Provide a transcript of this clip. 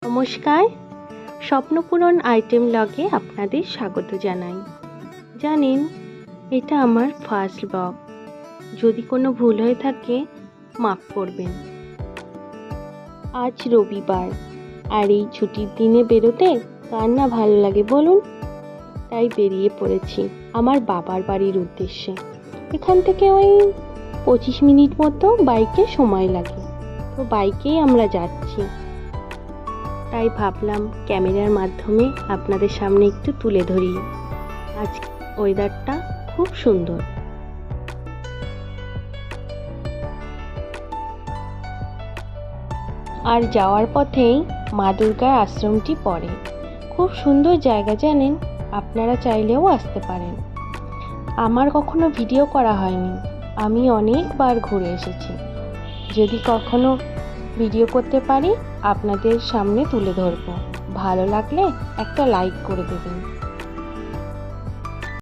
নমস্কার, স্বপ্নপূরণ আইটেম ব্লগে আপনাদের স্বাগত জানাই। জানেন, এটা আমার ফার্স্ট ব্লগ। যদি কোনো ভুল হয়ে থাকে মাফ করবেন। আজ রবিবার, আর এই ছুটির দিনে বেরোতে কার না ভালো লাগে বলুন? তাই বেরিয়ে পড়েছি আমার বাবার বাড়ির উদ্দেশ্যে। এখান থেকে ওই 25 মিনিট মতো বাইকে সময় লাগে, তো বাইকেই আমরা যাচ্ছি। তাই ভাবলাম ক্যামেরার মাধ্যমে আপনাদের সামনে একটু তুলে ধরি। আজ ওয়েদারটা খুব সুন্দর। আর যাওয়ার পথেই মা দুর্গার আশ্রমটি পড়ে। খুব সুন্দর জায়গা, জানেন, আপনারা চাইলেও আসতে পারেন। আমার কখনো ভিডিও করা হয়নি, আমি অনেকবার ঘুরে এসেছি। যদি কখনো ভিডিও করতে পারি আপনাদের সামনে তুলে ধরবো। ভালো লাগলে একটা লাইক করে দেবেন।